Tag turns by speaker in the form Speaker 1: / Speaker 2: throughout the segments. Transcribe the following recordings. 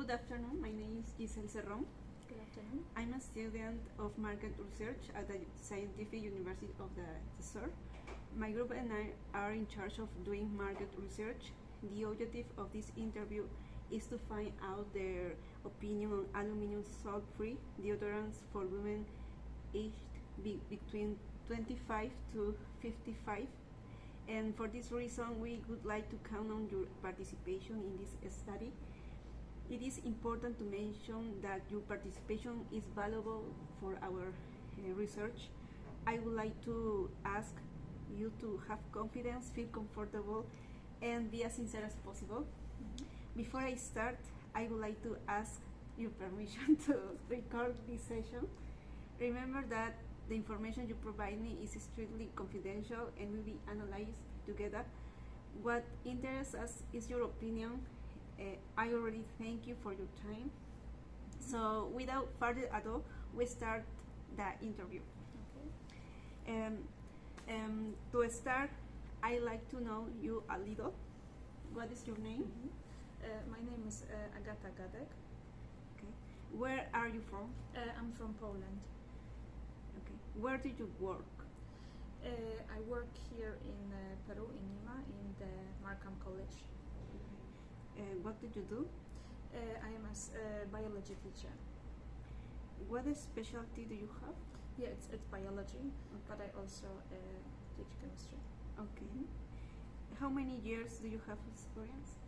Speaker 1: Good afternoon, my name is Giselle Serron.
Speaker 2: Good afternoon.
Speaker 1: I'm a student of market research at the Scientific University of the Sur. My group and I are in charge of doing market research. The objective of this interview is to find out their opinion on aluminum salt-free deodorants for women aged between 25 to 55. And for this reason, we would like to count on your participation in this study. It is important to mention that your participation is valuable for our research. I would like to ask you to have confidence, feel comfortable, and be as sincere as possible. Before I start, I would like to ask your permission to record this session. Remember that the information you provide me is strictly confidential and will be analyzed together. What interests us is your opinion. I already thank you for your time. So without further ado, we start the interview.
Speaker 2: Okay.
Speaker 1: To start, I like to know you a little. What is your name?
Speaker 2: My name is Agatha Gadek.
Speaker 1: Okay. Where are you from?
Speaker 2: I'm from Poland.
Speaker 1: Okay. Where do you work?
Speaker 2: I work here in Peru, in Lima, in the Markham College.
Speaker 1: What did you do?
Speaker 2: I am a biology teacher.
Speaker 1: What specialty do you have?
Speaker 2: Yeah, it's biology, but I also teach chemistry.
Speaker 1: Okay. How many years do you have experience?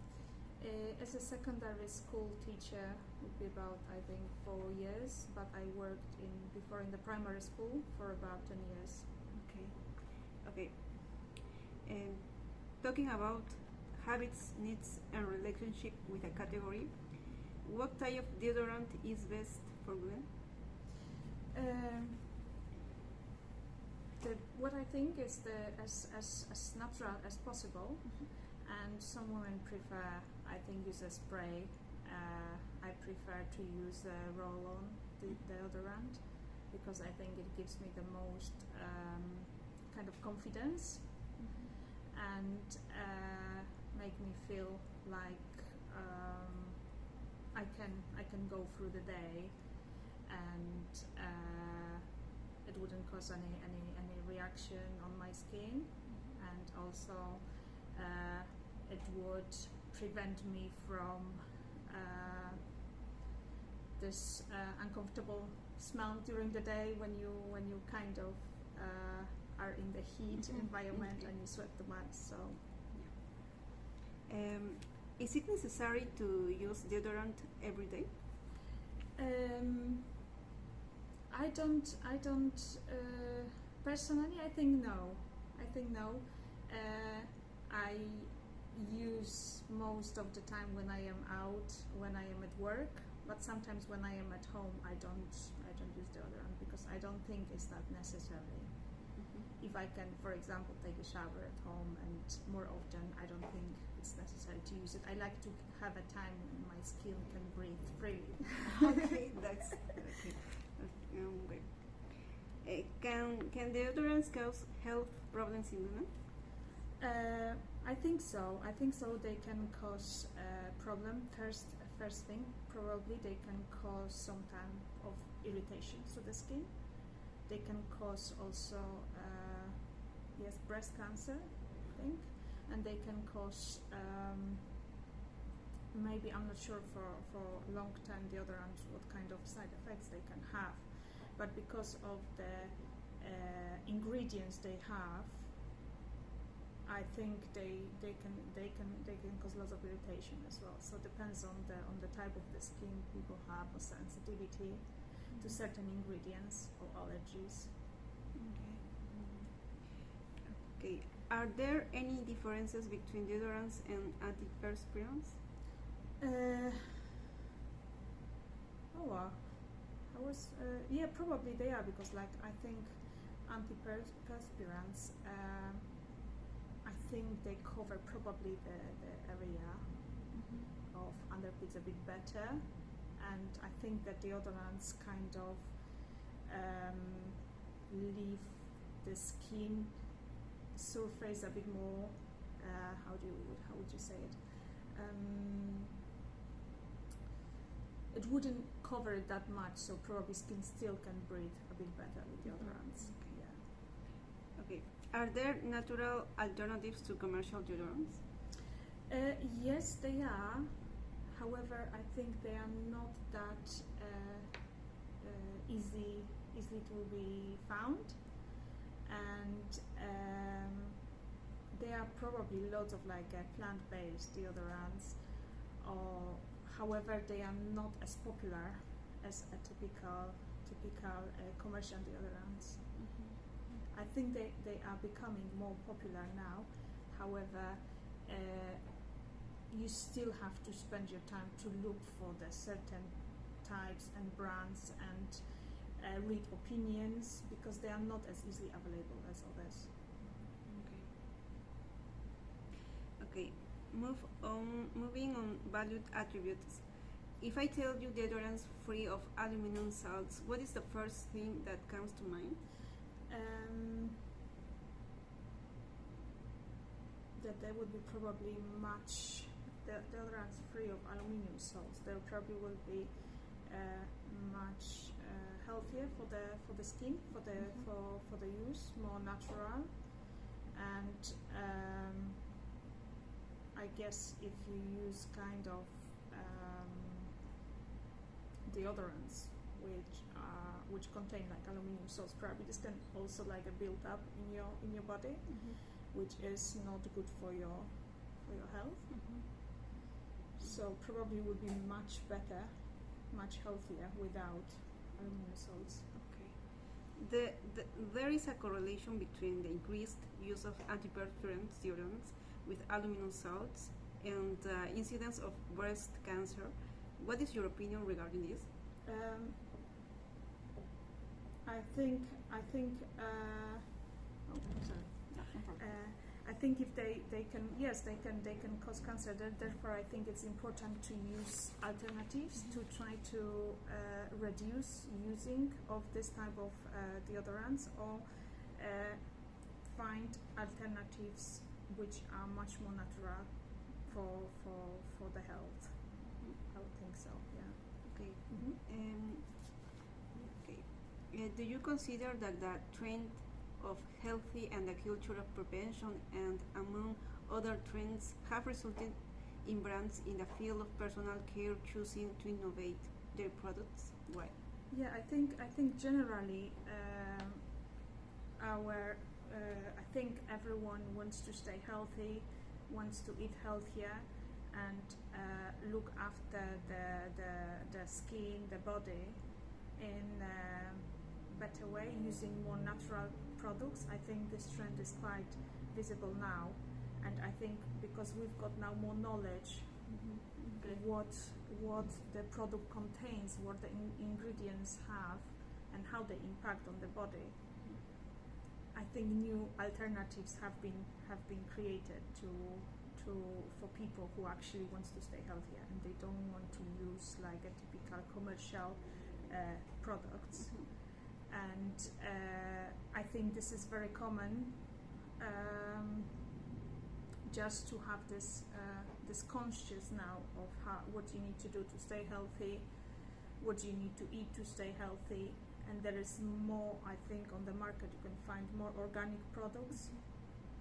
Speaker 2: As a secondary school teacher would be about, I think, 4 years, but I worked before in the primary school for about 10 years.
Speaker 1: Okay. Talking about habits, needs, and relationship with a category, what type of deodorant is best for women?
Speaker 2: What I think is as natural as possible, and some women prefer, I think, use a spray. I prefer to use a roll-on deodorant because I think it gives me the most kind of confidence and make me feel like I can go through the day and it wouldn't cause any reaction on my skin, and also it would prevent me from this uncomfortable smell during the day when you kind of are in the heat environment and you sweat too much. So
Speaker 1: is it necessary to use deodorant every day?
Speaker 2: I don't personally. I think no. I use most of the time when I am out, when I am at work. But sometimes when I am at home, I don't use deodorant because I don't think it's that necessary. If I can, for example, take a shower at home and more often, I don't think it's necessary to use it. I like to have a time when my skin can breathe freely.
Speaker 1: Okay, that's okay. Can deodorants cause health problems in women?
Speaker 2: I think so. They can cause problem. First thing, probably they can cause some kind of irritation to the skin. They can cause also breast cancer, I think, and they can cause maybe, I'm not sure for long-term deodorants what kind of side effects they can have, but because of the ingredients they have, I think they can cause lots of irritation as well. So it depends on the type of the skin people have, or sensitivity to certain ingredients or allergies.
Speaker 1: Okay. Are there any differences between deodorants and antiperspirants?
Speaker 2: Probably they are, because like I think antiperspirants, I think they cover probably the area of underpits a bit better, and I think that deodorants kind of leave the skin surface a bit more. How would you say it? it wouldn't cover it that much, so probably skin still can breathe a bit better with deodorants.
Speaker 1: Okay. Are there natural alternatives to commercial deodorants?
Speaker 2: Yes, they are. However, I think they are not that easy to be found, and there are probably lots of plant-based deodorants, or however they are not as popular as a typical commercial deodorants. I think they are becoming more popular now. However, you still have to spend your time to look for the certain types and brands and read opinions, because they are not as easily available as others.
Speaker 1: Okay. Moving on valued attributes. If I tell you deodorants free of aluminum salts, what is the first thing that comes to mind?
Speaker 2: That there would be probably much deodorants free of aluminum salts. There probably will be much healthier for the skin, for the use, more natural, and I guess if you use kind of deodorants which contain aluminum salts, probably this can also build up in your body, which is not good for your health. So probably would be much better, much healthier without aluminum salts.
Speaker 1: Okay. There is a correlation between the increased use of antiperspirant deodorants with aluminum salts and incidence of breast cancer. What is your opinion regarding this?
Speaker 2: I think if they can cause cancer. Therefore, I think it's important to use alternatives to try to reduce using of this type of deodorants, or find alternatives which are much more natural for the health. I would think so. Yeah.
Speaker 1: Okay. Do you consider that the trend of healthy and the culture of prevention, and among other trends, have resulted in brands in the field of personal care choosing to innovate their products? Why?
Speaker 2: Yeah, I think generally I think everyone wants to stay healthy, wants to eat healthier, and look after the skin, the body in a better way, using more natural products. I think this trend is quite visible now, and I think because we've got now more knowledge what the product contains, what the ingredients have, and how they impact on the body, I think new alternatives have been created for people who actually wants to stay healthier, and they don't want to use a typical commercial products. And I think this is very common, just to have this conscious now of what you need to do to stay healthy, what you need to eat to stay healthy. And there is more, I think, on the market. You can find more organic products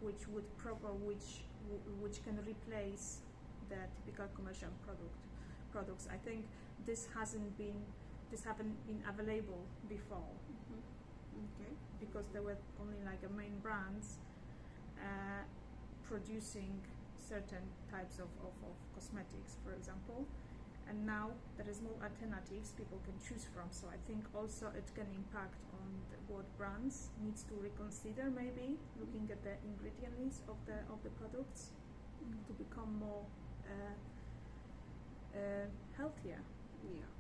Speaker 2: which can replace the typical commercial products. I think this haven't been available before. Because there were only main brands producing certain types of cosmetics, for example, and now there is more alternatives people can choose from. So I think also it can impact on what brands needs to reconsider, maybe looking at the ingredient list of the products to become more healthier.
Speaker 1: Yeah.